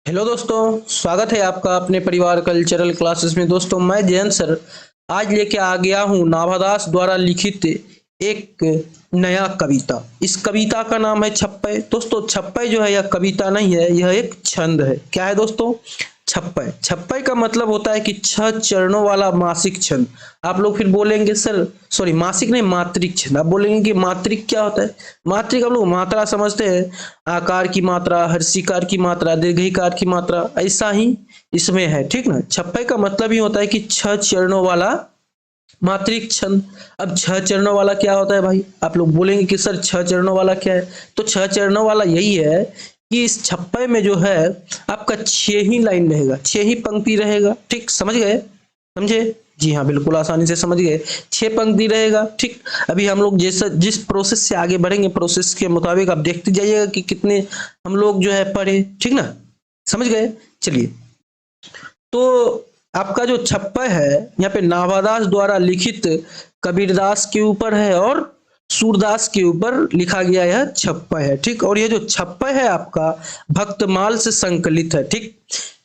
Hello दोस्तों, स्वागत है आपका अपने परिवार कल्चरल क्लासेस में। दोस्तों मैं जयंत सर आज लेके आ गया हूँ नाभादास द्वारा लिखित एक नया कविता। इस कविता का नाम है छप्पय। दोस्तों छप्पय जो है यह कविता नहीं है, यह एक छंद है। क्या है दोस्तों? छप्पय। छप्पय का मतलब होता है कि 6 चरणों वाला मासिक छंद। आप लोग फिर बोलेंगे सर, सॉरी मासिक नहीं मात्रिक छंद। आप बोलेंगे कि मात्रिक क्या होता है? मात्रिक हम लोग मात्रा समझते हैं, आकार की मात्रा, हर्षिकार की मात्रा, दीर्घिकार की मात्रा, ऐसा ही इसमें है। ठीक ना? छप्पय का मतलब ही होता है कि 6 चरणों वाला मात्रिक छंद। अब 6 चरणों वाला क्या होता है भाई? आप लोग बोलेंगे कि सर 6 चरणों वाला क्या है? तो 6 चरणों वाला यही है कि इस छप्पय में जो है आपका 6 ही लाइन रहेगा, 6 ही पंक्ति रहेगा। ठीक, समझ गए? समझे? जी हाँ, बिल्कुल आसानी से समझ गए। 6 पंक्ति रहेगा। ठीक, अभी हम लोग जैसा जिस प्रोसेस से आगे बढ़ेंगे, प्रोसेस के मुताबिक आप देखते जाइएगा कि कितने हम लोग जो है पढ़े। ठीक ना? समझ गए? चलिए, तो आपका जो छप्पय है यहाँ पे नाभादास द्वारा लिखित कबीरदास के ऊपर है और सूरदास के ऊपर लिखा गया यह छप्पय है। ठीक, और यह जो छप्पय है आपका भक्तमाल से संकलित है। ठीक,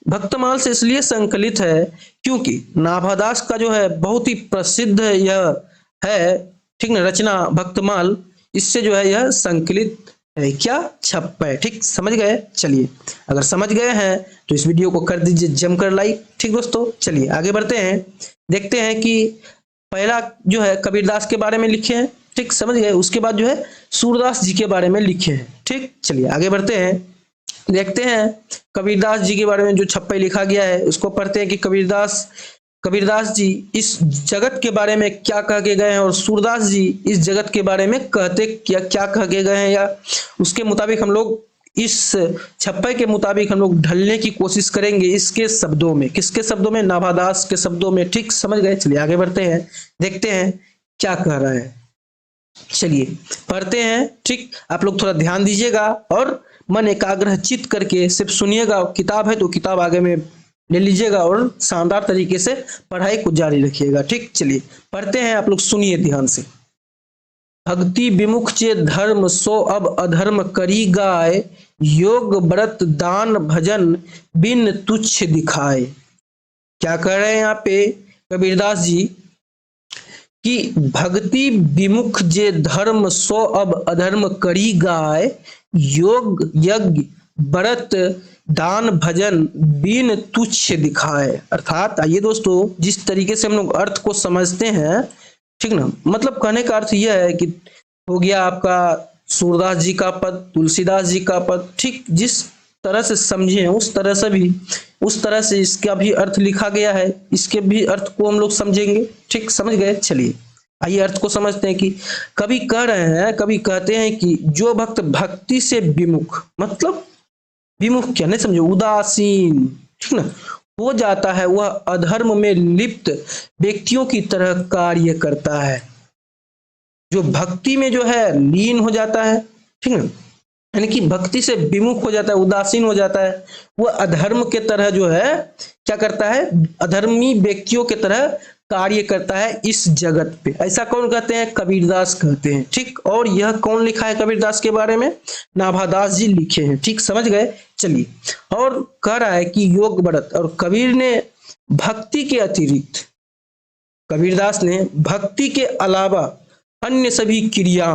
भक्तमाल से इसलिए संकलित है क्योंकि नाभादास का जो है बहुत ही प्रसिद्ध यह है, ठीक ना, रचना भक्तमाल। इससे जो है यह संकलित है। क्या? छप्पय। ठीक, समझ गए? चलिए, अगर समझ गए हैं तो इस वीडियो को कर दीजिए जमकर लाइक। ठीक दोस्तों, चलिए आगे बढ़ते हैं, देखते हैं कि पहला जो है कबीरदास के बारे में लिखे हैं। ठीक, समझ गए? उसके बाद जो है सूरदास जी के बारे में लिखे हैं। ठीक, चलिए आगे बढ़ते हैं, देखते हैं कबीरदास जी के बारे में जो छप्पय लिखा गया है उसको पढ़ते हैं कि कबीरदास कबीरदास जी इस जगत के बारे में क्या कह के गए हैं और सूरदास जी इस जगत के बारे में कहते क्या क्या कह के गए हैं, या उसके मुताबिक हम लोग इस छप्पय के मुताबिक हम लोग ढलने की कोशिश करेंगे इसके शब्दों में। किसके शब्दों में? नाभादास के शब्दों में। ठीक, समझ गए? चलिए आगे बढ़ते हैं, देखते हैं क्या कह रहा है। चलिए पढ़ते हैं। ठीक, आप लोग थोड़ा ध्यान दीजिएगा और मन एकाग्र चित करके सिर्फ सुनिएगा। किताब है तो किताब आगे में ले लीजिएगा और शानदार तरीके से पढ़ाई को जारी रखिएगा। ठीक, चलिए पढ़ते हैं, आप लोग सुनिए ध्यान से। भक्ति विमुख चे धर्म सो अब अधर्म करी गाय, योग व्रत दान भजन बिन तुच्छ दिखाए। क्या कह रहे हैं यहाँ पे कबीरदास जी कि भक्ति विमुख जे धर्म सो अब अधर्म करी गाय, योग यज्ञ व्रत दान भजन बिन तुच्छ दिखाए। अर्थात आइए दोस्तों, जिस तरीके से हम लोग अर्थ को समझते हैं, ठीक ना, मतलब कहने का अर्थ यह है कि हो गया आपका सूरदास जी का पद, तुलसीदास जी का पद। ठीक, जिस तरह से समझे उस तरह से भी उस तरह से इसका भी अर्थ लिखा गया है, इसके भी अर्थ को हम लोग समझेंगे। ठीक, समझ गए? चलिए आइए अर्थ को समझते हैं कि कभी कह रहे हैं, कभी कहते हैं कि जो भक्त भक्ति से विमुख, मतलब विमुख क्या नहीं समझे, उदासीन, ठीक ना, हो जाता है, वह अधर्म में लिप्त व्यक्तियों की तरह कार्य करता है। जो भक्ति में जो है लीन हो जाता है, ठीक है, यानी कि भक्ति से विमुख हो जाता है, उदासीन हो जाता है, वह अधर्म के तरह जो है क्या करता है, अधर्मी व्यक्तियों के तरह कार्य करता है इस जगत पे। ऐसा कौन कहते हैं? कबीरदास कहते हैं। ठीक, और यह कौन लिखा है कबीरदास के बारे में? नाभादास जी लिखे हैं। ठीक, समझ गए? चलिए, और कह रहा है कि योग व्रत, और कबीर ने भक्ति के अतिरिक्त, कबीरदास ने भक्ति के अलावा अन्य सभी क्रिया,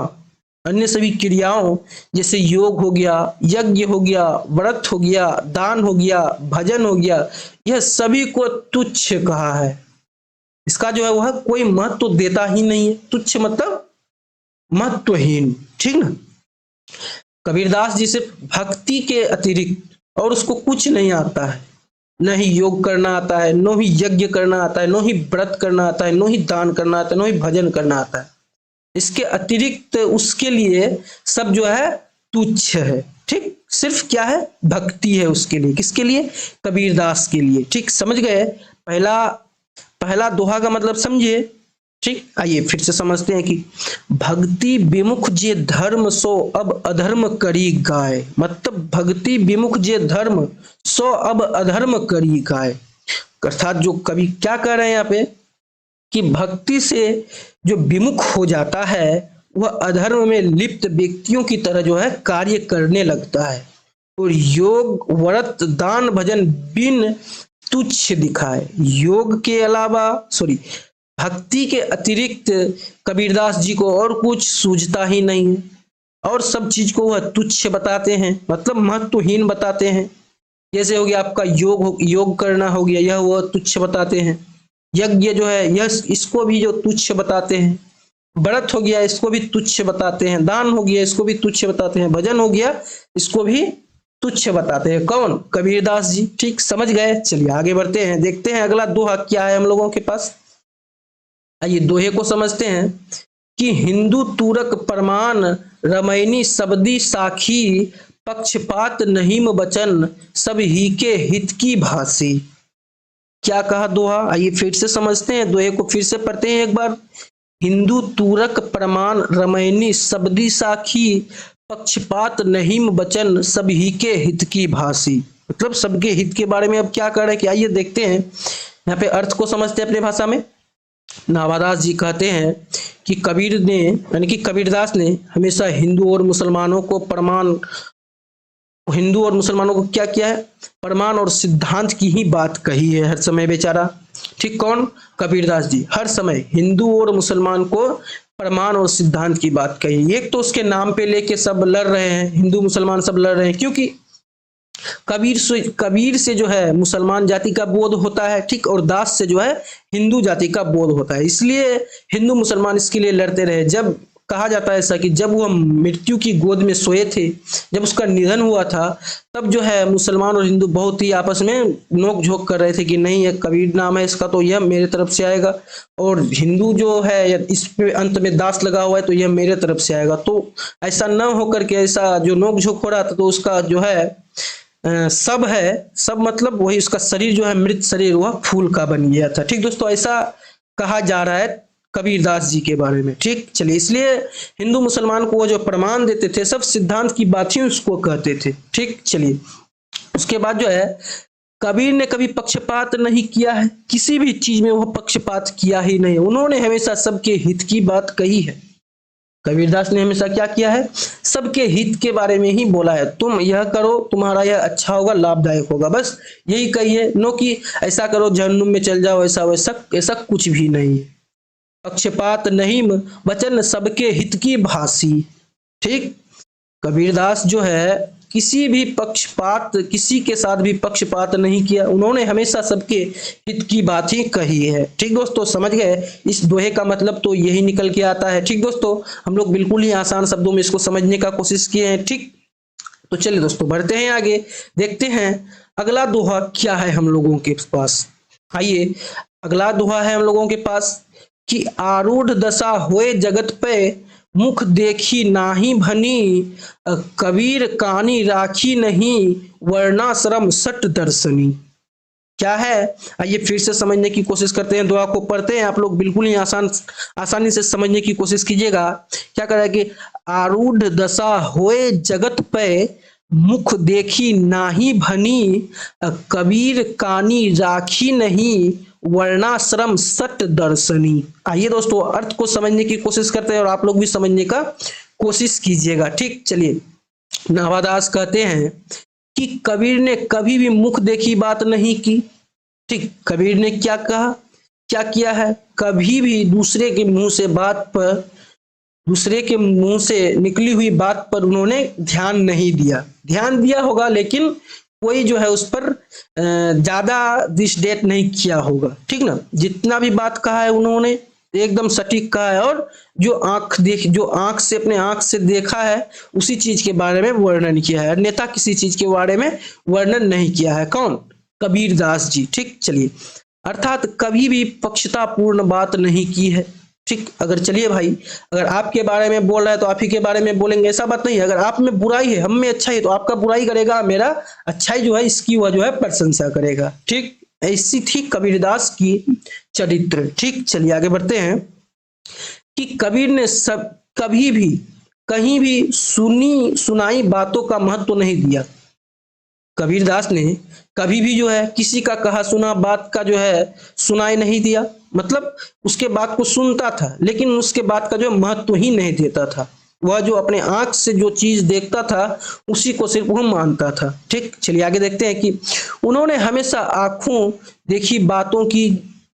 अन्य सभी क्रियाओं जैसे योग हो गया, यज्ञ हो गया, व्रत हो गया, दान हो गया, भजन हो गया, यह सभी को तुच्छ कहा है। इसका जो है वह कोई महत्व तो देता ही नहीं है। तुच्छ मतलब महत्वहीन। ठीक ना? कबीरदास जी सिर्फ भक्ति के अतिरिक्त और उसको कुछ नहीं आता है। न ही योग करना आता है, न ही यज्ञ करना आता है, न ही व्रत करना आता है, न ही दान करना आता है, न ही भजन करना आता है। इसके अतिरिक्त उसके लिए सब जो है तुच्छ है। ठीक, सिर्फ क्या है? भक्ति है उसके लिए। किसके लिए? कबीरदास के लिए। ठीक, समझ गए? पहला पहला दोहा का मतलब समझिए। ठीक, आइए फिर से समझते हैं कि भक्ति विमुख जे धर्म सो अब अधर्म करी गाय, मतलब भक्ति विमुख जे धर्म सो अब अधर्म करी गाय। अर्थात जो कवि क्या कह रहे हैं यहाँ पे कि भक्ति से जो विमुख हो जाता है वह अधर्म में लिप्त व्यक्तियों की तरह जो है कार्य करने लगता है। और योग व्रत दान भजन बिन तुच्छ दिखाए। योग के अलावा भक्ति के अतिरिक्त कबीरदास जी को और कुछ सूझता ही नहीं है, और सब चीज को वह तुच्छ बताते हैं, मतलब महत्वहीन बताते हैं। जैसे हो गया आपका योग करना हो गया, यह वह तुच्छ बताते हैं। यज्ञ जो है यह इसको भी जो तुच्छ बताते हैं। व्रत हो गया इसको भी तुच्छ बताते हैं। दान हो गया इसको भी तुच्छ बताते हैं। भजन हो गया इसको भी तुच्छ बताते हैं। कौन? कबीरदास जी। ठीक, समझ गए। चलिए आगे बढ़ते हैं, देखते हैं अगला दोहा क्या है हम लोगों के पास। आइए दोहे को समझते हैं कि हिंदू तूरक प्रमाण रमैनी सबदी साखी पक्षपात नहीम बचन सब ही के हित की भासी। क्या कहा दोहा? आइए फिर से समझते हैं, दोहे को फिर से पढ़ते हैं एक बार। हिंदू तूरक प्रमाण रमैनी सबदी साखी पक्षपात नहीम बचन सब ही के हित की भासी। मतलब सबके हित के बारे में अब क्या कर रहे हैं कि आइए देखते हैं, यहाँ पे अर्थ को समझते हैं अपने भाषा में। नाभादास जी कहते हैं कि कबीर ने यानी कि कबीरदास ने हमेशा हिंदू और मुसलमानों को क्या किया है? प्रमाण और सिद्धांत की ही बात कही है हर समय बेचारा। ठीक, कौन? कबीरदास जी हर समय हिंदू और मुसलमान को प्रमाण और सिद्धांत की बात कही। एक तो उसके नाम पे लेके सब लड़ रहे हैं, हिंदू मुसलमान सब लड़ रहे हैं, क्योंकि कबीर से जो है मुसलमान जाति का बोध होता है, ठीक, और दास से जो है हिंदू जाति का बोध होता है। इसलिए हिंदू मुसलमान इसके लिए लड़ते रहे। जब कहा जाता है ऐसा कि जब वह मृत्यु की गोद में सोए थे, जब उसका निधन हुआ था, तब जो है मुसलमान और हिंदू बहुत ही आपस में नोक झोंक कर रहे थे कि नहीं ये कबीर नाम है इसका तो यह मेरे तरफ से आएगा, और हिंदू जो है इस पे अंत में दास लगा हुआ है तो यह मेरे तरफ से आएगा। तो ऐसा न होकर के ऐसा जो नोक झोंक हो रहा था तो उसका जो है सब मतलब वही उसका शरीर जो है मृत शरीर वह फूल का बन गया था। ठीक दोस्तों, ऐसा कहा जा रहा है कबीरदास जी के बारे में। ठीक, चलिए इसलिए हिंदू मुसलमान को वो जो प्रमाण देते थे सब सिद्धांत की बात ही उसको कहते थे। ठीक, चलिए उसके बाद जो है कबीर ने कभी पक्षपात नहीं किया है, किसी भी चीज में वो पक्षपात किया ही नहीं। उन्होंने हमेशा सबके हित की बात कही है। कबीरदास ने हमेशा क्या किया है? सबके हित के बारे में ही बोला है। तुम यह करो, तुम्हारा यह अच्छा होगा, लाभदायक होगा, बस यही कहिए। नो कि ऐसा करो जहन्नुम में चल जाओ, ऐसा वैसा, ऐसा कुछ भी नहीं है। पक्षपात नहीं वचन सबके हित की भासी। ठीक, कबीरदास जो है किसी भी पक्षपात, किसी के साथ भी पक्षपात नहीं किया। उन्होंने हमेशा सबके हित की बात ही कही है। ठीक दोस्तों, समझ गए? इस दोहे का मतलब तो यही निकल के आता है। ठीक दोस्तों, हम लोग बिल्कुल ही आसान शब्दों में इसको समझने का कोशिश किए हैं। ठीक, तो चलिए दोस्तों बढ़ते हैं आगे, देखते हैं अगला दोहा क्या है हम लोगों के पास। आइए अगला दोहा है हम लोगों के पास कि आरूढ़ दशा होए जगत पे मुख देखी नाही भनी कबीर कानी राखी नहीं वर्णाश्रम सट दर्शनी। क्या है? आइए फिर से समझने की कोशिश करते हैं, दुआ को पढ़ते हैं। आप लोग बिल्कुल ही आसानी से समझने की कोशिश कीजिएगा। क्या कर रहा है कि आरूढ़ दशा होए जगत पे मुख देखी नाही भनी कबीर कानी राखी नहीं वर्णाश्रम सट दर्शनी। आइए दोस्तों अर्थ को समझने की कोशिश करते हैं और आप लोग भी समझने का कोशिश कीजिएगा। ठीक, चलिए नाभादास कहते हैं कि कबीर ने कभी भी मुख देखी बात नहीं की। ठीक, कबीर ने क्या कहा, क्या किया है? कभी भी दूसरे के मुंह से निकली हुई बात पर उन्होंने ध्यान नहीं दिया। ध्यान दिया होगा लेकिन कोई जो है उस पर ज्यादा डिस्डेट नहीं किया होगा। ठीक ना, जितना भी बात कहा है उन्होंने एकदम सटीक कहा है, और जो आंख से अपने आंख से देखा है उसी चीज के बारे में वर्णन किया है। नेता किसी चीज के बारे में वर्णन नहीं किया है। कौन? कबीरदास जी। ठीक, चलिए अर्थात कभी भी पक्षतापूर्ण बात नहीं की है। ठीक, अगर चलिए भाई अगर आपके बारे में बोल रहा है तो आप ही के बारे में बोलेंगे, ऐसा बात नहीं है। अगर आप में बुराई है हम में अच्छाई है तो आपका बुराई करेगा, मेरा अच्छाई जो है इसकी वह जो है प्रशंसा करेगा। ठीक, ऐसी थी कबीरदास की चरित्र। ठीक, चलिए आगे बढ़ते हैं कि कबीर ने कभी भी कहीं भी सुनाई बातों का महत्व नहीं दिया। कबीरदास ने कभी भी जो है किसी का कहा सुना बात का जो है सुनाई नहीं दिया, मतलब उसके बात को सुनता था लेकिन उसके बात का जो महत्व ही नहीं देता था। वह जो अपने आंख से जो चीज देखता था उसी को सिर्फ वह मानता था। ठीक, चलिए आगे देखते हैं कि उन्होंने हमेशा आंखों देखी बातों की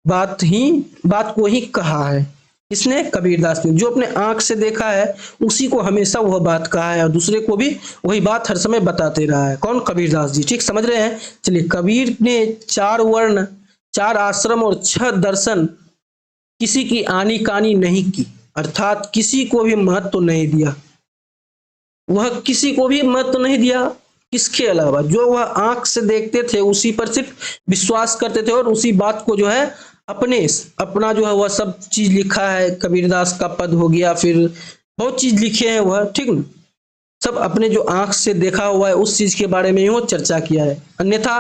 बात को ही कहा है। इसने कबीरदास ने जो अपने आंख से देखा है उसी को हमेशा वह बात कहा है और दूसरे को भी वही बात हर समय बताते रहा है। कौन? कबीरदास जी। ठीक, समझ रहे हैं। चलिए, कबीर ने 4 वर्ण, 4 आश्रम और 6 दर्शन किसी की आनी कानी नहीं की, अर्थात किसी को भी महत्व नहीं दिया। वह किसी को भी महत्व नहीं दिया, किसके अलावा? जो वह आंख से देखते थे उसी पर सिर्फ विश्वास करते थे और उसी बात को जो है अपना जो है वह सब चीज लिखा है। कबीरदास का पद हो गया, फिर बहुत चीज लिखे हैं वह, ठीक ना, सब अपने जो आंख से देखा हुआ है उस चीज के बारे में ही वो चर्चा किया है। अन्यथा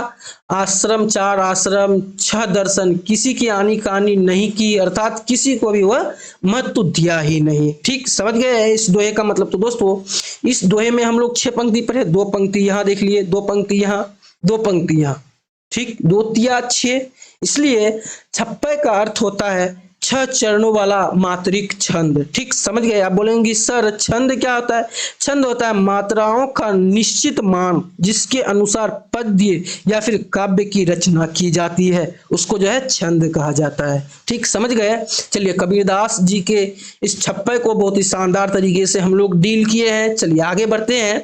आश्रम, 4 आश्रम, 6 दर्शन किसी की आनी कहानी नहीं की, अर्थात किसी को भी वह महत्व दिया ही नहीं। ठीक, समझ गए इस दोहे का मतलब? तो दोस्तों इस दोहे में हम लोग 6 पंक्ति पढ़े, 2 पंक्ति यहाँ देख लिए, 2 पंक्ति यहाँ, 2 पंक्ति यहाँ। ठीक, 2 तिया 6, इसलिए छप्पे का अर्थ होता है 6 चरणों वाला मात्रिक छंद। ठीक, समझ गए? आप बोलेंगे सर छंद क्या होता है? छंद होता है मात्राओं का निश्चित मान जिसके अनुसार पद्य या फिर काव्य की रचना की जाती है, उसको जो है छंद कहा जाता है। ठीक, समझ गए? चलिए, कबीरदास जी के इस छप्पे को बहुत ही शानदार तरीके से हम लोग डील किए हैं। चलिए आगे बढ़ते हैं,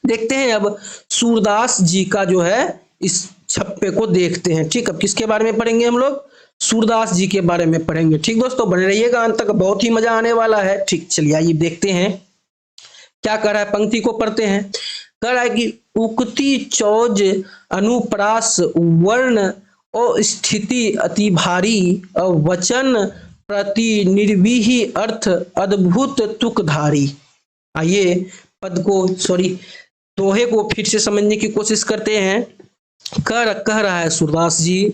देखते हैं अब सूरदास जी का जो है इस छप्पे को देखते हैं। ठीक, अब किसके बारे में पढ़ेंगे हम लोग? सूरदास जी के बारे में पढ़ेंगे। ठीक दोस्तों, बने रहिएगा अंत तक, बहुत ही मजा आने वाला है। ठीक, चलिए आइए देखते हैं क्या कर रहा है, पंक्ति को पढ़ते हैं। कह रहा है कि उक्ति चौज अनुप्रास वर्ण और स्थिति अति भारी और वचन प्रति निर्वीही अर्थ अद्भुत तुकधारी। आइए पद को दोहे को फिर से समझने की कोशिश करते हैं। कह रहा है सूरदास जी,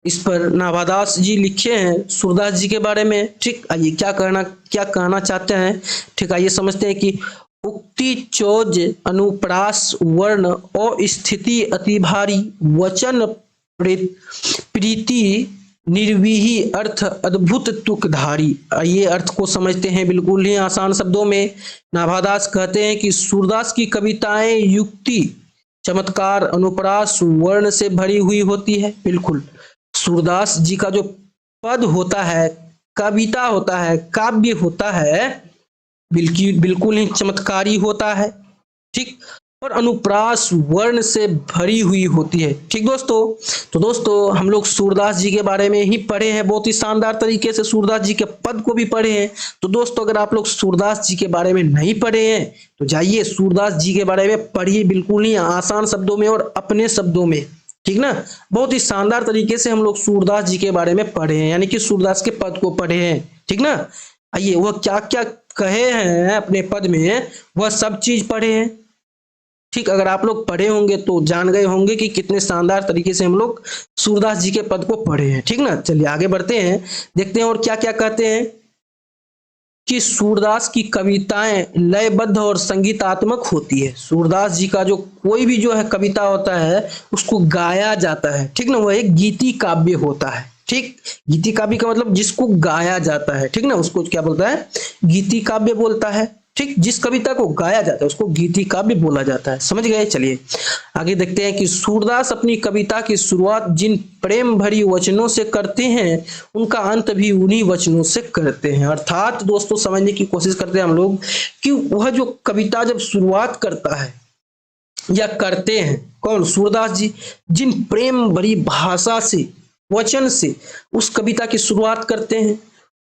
इस पर नाभादास जी लिखे हैं सूरदास जी के बारे में। ठीक, आइए क्या कहना चाहते हैं। ठीक, आइए समझते हैं कि उक्ति चौज अनुप्रास वर्ण और स्थिति अति भारी वचन प्रीति निर्वीही अर्थ अद्भुत तुकधारी। आइए अर्थ को समझते हैं बिल्कुल ही आसान शब्दों में। नाभादास कहते हैं कि सूरदास की कविताएं युक्ति, चमत्कार, अनुप्रास वर्ण से भरी हुई होती है। बिल्कुल, सूरदास जी का जो पद होता है, कविता होता है, काव्य होता है, बिल्कुल ही चमत्कारी होता है। ठीक, और अनुप्रास वर्ण से भरी हुई होती है। ठीक दोस्तों, तो दोस्तों हम लोग सूरदास जी के बारे में ही पढ़े हैं, बहुत ही शानदार तरीके से सूरदास जी के पद को भी पढ़े हैं। तो दोस्तों अगर आप लोग सूरदास जी के बारे में नहीं पढ़े हैं तो जाइए सूरदास जी के बारे में पढ़िए, बिल्कुल ही आसान शब्दों में और अपने शब्दों में। ठीक ना, बहुत ही शानदार तरीके से हम लोग सूरदास जी के बारे में पढ़े हैं, यानी कि सूरदास के पद को पढ़े हैं। ठीक ना, आइए वह क्या क्या कहे हैं अपने पद में, वह सब चीज पढ़े हैं। ठीक, अगर आप लोग पढ़े होंगे तो जान गए होंगे कि कितने शानदार तरीके से हम लोग सूरदास जी के पद को पढ़े हैं। ठीक ना, चलिए आगे बढ़ते हैं, देखते हैं और क्या क्या कहते हैं कि सूरदास की कविताएं लयबद्ध और संगीतात्मक होती है। सूरदास जी का जो कोई भी जो है कविता होता है उसको गाया जाता है। ठीक ना, वह एक गीति काव्य होता है। ठीक, गीति काव्य का मतलब जिसको गाया जाता है। ठीक ना, उसको क्या बोलता है? गीति काव्य बोलता है। ठीक, जिस कविता को गाया जाता है उसको गीति काव्य बोला जाता है। समझ गए? चलिए आगे देखते हैं कि सूरदास अपनी कविता की शुरुआत जिन प्रेम भरी वचनों से करते हैं उनका अंत भी उन्हीं वचनों से करते हैं। अर्थात दोस्तों समझने की कोशिश करते हैं हम लोग कि वह जो कविता जब शुरुआत करता है या करते हैं, कौन? सूरदास जी, जिन प्रेम भरी भाषा से, वचन से उस कविता की शुरुआत करते हैं,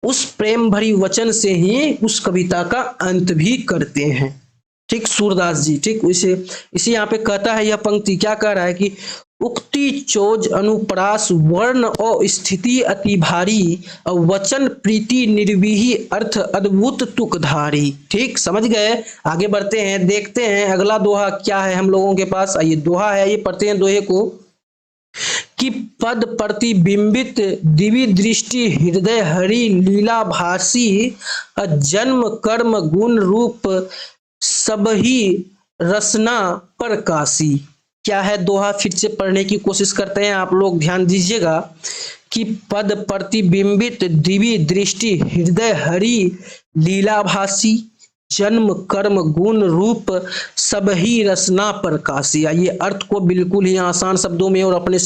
उस प्रेम भरी वचन से ही उस कविता का अंत भी करते हैं। ठीक, सूरदास जी। ठीक, इसे यहाँ पे कहता है, यह पंक्ति क्या कह रहा है कि उक्ति चोज अनुप्रास वर्ण और स्थिति अति भारी और वचन प्रीति निर्वीही अर्थ अद्भुत तुकधारी। ठीक, समझ गए? आगे बढ़ते हैं, देखते हैं अगला दोहा क्या है हम लोगों के पास। आइए दोहा है, ये पढ़ते हैं दोहे को कि पद प्रतिबिंबित दिव्य दृष्टि हृदय हरि लीला भासी जन्म कर्म गुण रूप सबही रसना प्रकाशी। क्या है दोहा? फिर से पढ़ने की कोशिश करते हैं, आप लोग ध्यान दीजिएगा कि पद प्रतिबिंबित दिव्य दृष्टि हृदय हरि लीला भासी जन्म कर्म गुण रूप सब ही रसना प्रकाशी। आइए अर्थ को बिल्कुल ही आसान शब्दों में और अपने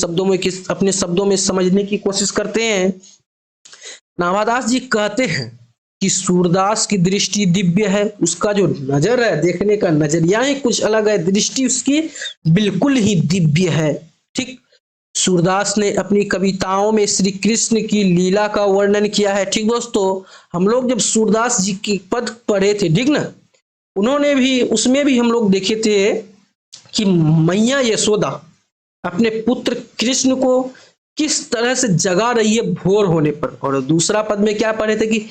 शब्दों में समझने की कोशिश करते हैं। नाभादास जी कहते हैं कि सूरदास की दृष्टि दिव्य है, उसका जो नजर है, देखने का नजरिया ही कुछ अलग है, दृष्टि उसकी बिल्कुल ही दिव्य है। ठीक, सूरदास ने अपनी कविताओं में श्री कृष्ण की लीला का वर्णन किया है। ठीक दोस्तों, हम लोग जब सूरदास जी की पद पढ़े थे, ठीक ना, उन्होंने भी, उसमें भी हम लोग देखे थे कि मैया यशोदा अपने पुत्र कृष्ण को किस तरह से जगा रही है भोर होने पर। और दूसरा पद में क्या पढ़े थे कि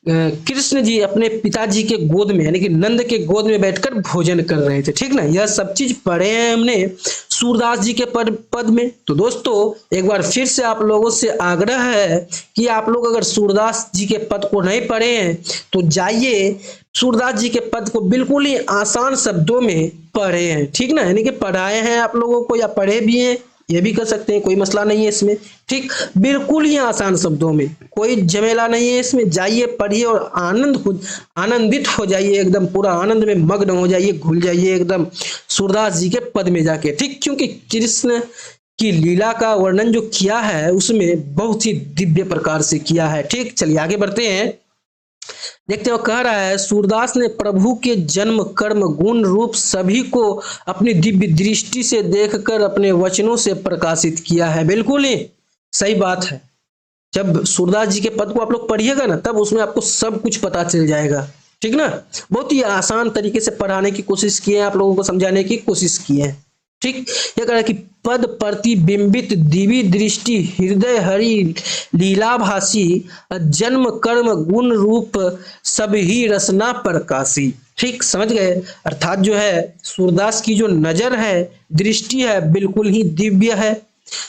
कृष्ण जी अपने पिताजी के गोद में, यानी कि नंद के गोद में बैठकर भोजन कर रहे थे। ठीक ना, यह सब चीज पढ़े हैं हमने सूरदास जी के पद में। तो दोस्तों एक बार फिर से आप लोगों से आग्रह है कि आप लोग अगर सूरदास जी के पद को नहीं पढ़े हैं तो जाइए सूरदास जी के पद को बिल्कुल ही आसान शब्दों में पढ़े हैं। ठीक ना, यानी कि पढ़ाए हैं आप लोगों को या पढ़े भी हैं, ये भी कर सकते हैं, कोई मसला नहीं है इसमें। ठीक, बिल्कुल ही आसान शब्दों में, कोई झमेला नहीं है इसमें। जाइए पढ़िए और आनंदित हो जाइए, एकदम पूरा आनंद में मग्न हो जाइए, घुल जाइए एकदम सूरदास जी के पद में जाके। ठीक, क्योंकि कृष्ण की लीला का वर्णन जो किया है उसमें बहुत ही दिव्य प्रकार से किया है। ठीक, चलिए आगे बढ़ते हैं। देखते हो कह रहा है, सूरदास ने प्रभु के जन्म कर्म गुण रूप सभी को अपनी दिव्य दृष्टि से देखकर अपने वचनों से प्रकाशित किया है। बिल्कुल ही सही बात है। जब सूरदास जी के पद को आप लोग पढ़िएगा ना, तब उसमें आपको सब कुछ पता चल जाएगा। ठीक ना, बहुत ही आसान तरीके से पढ़ाने की कोशिश की है, आप लोगों को समझाने की कोशिश की है। ठीक, यह कह रहा है कि पद प्रतिबिंबित दिव्य दृष्टि हृदय हरि लीलाभासी जन्म कर्म गुण रूप सब ही रसना प्रकाशी। ठीक, समझ गए। अर्थात जो है सूरदास की जो नजर है, दृष्टि है, बिल्कुल ही दिव्य है।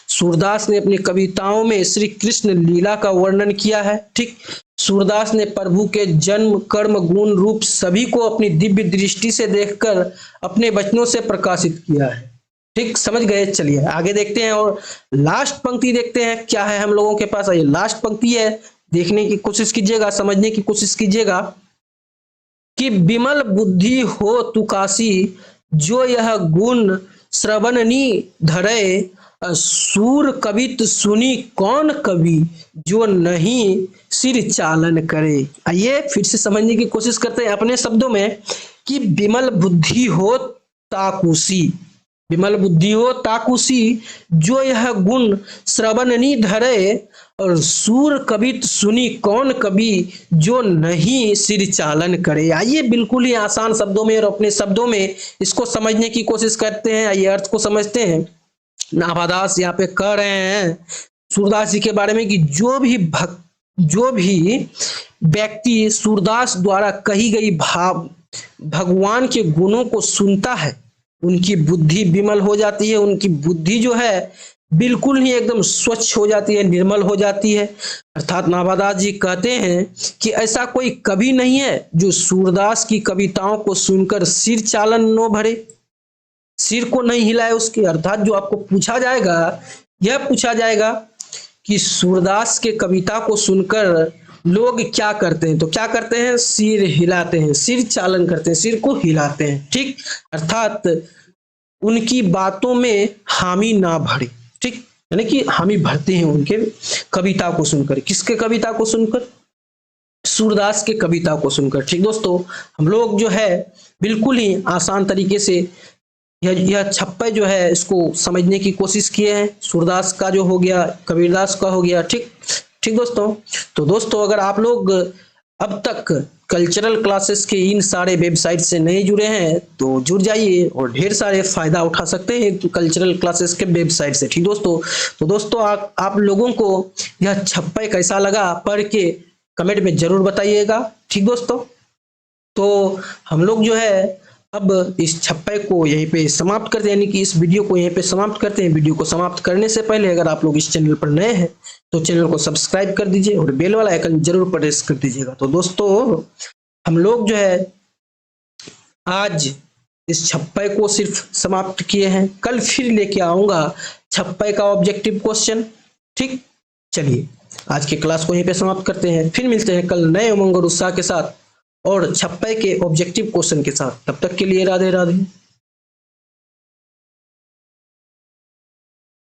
सूरदास ने अपनी कविताओं में श्री कृष्ण लीला का वर्णन किया है। ठीक, सूरदास ने प्रभु के जन्म कर्म गुण रूप सभी को अपनी दिव्य दृष्टि से देखकर अपने वचनों से प्रकाशित किया है। ठीक, समझ गए। चलिए आगे देखते हैं और लास्ट पंक्ति देखते हैं क्या है हम लोगों के पास। ये लास्ट पंक्ति है, देखने की कोशिश कीजिएगा, समझने की कोशिश कीजिएगा कि विमल बुद्धि हो तुकासी जो यह गुण श्रवणनी धरे सूर कवित सुनी कौन कवि जो नहीं सिर चालन करे। आइए फिर से समझने की कोशिश करते हैं अपने शब्दों में कि विमल बुद्धि हो ताकुसी, विमल बुद्धि हो ताकुसी जो यह गुण श्रवणनी धरे और सूर कवित सुनी कौन कवि जो नहीं सिर चालन करे। आइए बिल्कुल ही आसान शब्दों में और अपने शब्दों में इसको समझने की कोशिश करते हैं। आइए अर्थ को समझते हैं। नाभादास यहाँ पे कह रहे हैं सूरदास जी के बारे में कि जो भी व्यक्ति सूरदास द्वारा कही गई भगवान के गुणों को सुनता है, उनकी बुद्धि विमल हो जाती है, उनकी बुद्धि जो है बिल्कुल ही एकदम स्वच्छ हो जाती है, निर्मल हो जाती है। अर्थात नाभादास जी कहते हैं कि ऐसा कोई कवि नहीं है जो सूरदास की कविताओं को सुनकर सिर चालन न भरे, सिर को नहीं हिलाए उसके। अर्थात जो आपको पूछा जाएगा, यह पूछा जाएगा कि सूरदास के कविता को सुनकर लोग क्या करते हैं, तो क्या करते हैं, सिर हिलाते हैं, सिर चालन करते हैं, सिर को हिलाते हैं। ठीक, अर्थात उनकी बातों में हामी ना भरे। ठीक, यानी कि हामी भरते हैं उनके कविता को सुनकर। किसके कविता को सुनकर, सूरदास के कविता को सुनकर। ठीक दोस्तों, हम लोग जो है बिल्कुल ही आसान तरीके से यह छप्पे जो है इसको समझने की कोशिश किए हैं। सूरदास का जो हो गया, कबीरदास का हो गया। ठीक ठीक दोस्तों, तो दोस्तों अगर आप लोग अब तक कल्चरल क्लासेस के इन सारे वेबसाइट से नहीं जुड़े हैं तो जुड़ जाइए और ढेर सारे फायदा उठा सकते हैं कल्चरल क्लासेस के वेबसाइट से। ठीक दोस्तों, तो दोस्तों आप लोगों को यह छप्पे कैसा लगा पढ़ के कमेंट में जरूर बताइएगा। ठीक दोस्तों, तो हम लोग जो है अब इस छप्पे को यहीं पे समाप्त करते हैं, यानी कि इस वीडियो को यहीं पे समाप्त करते हैं। वीडियो को समाप्त करने से पहले अगर आप लोग इस चैनल पर नए हैं तो चैनल को सब्सक्राइब कर दीजिए और बेल वाला आइकन जरूर प्रेस कर दीजिएगा। तो दोस्तों हम लोग जो है आज इस छप्पे को सिर्फ समाप्त किए हैं, कल फिर लेके आऊंगा छप्पे का ऑब्जेक्टिव क्वेश्चन। ठीक, चलिए आज की क्लास को यहीं पे समाप्त करते हैं, फिर मिलते हैं कल नए उमंग और उत्साह के साथ। और 96 के ऑब्जेक्टिव क्वेश्चन के साथ। तब तक के लिए राधे राधे।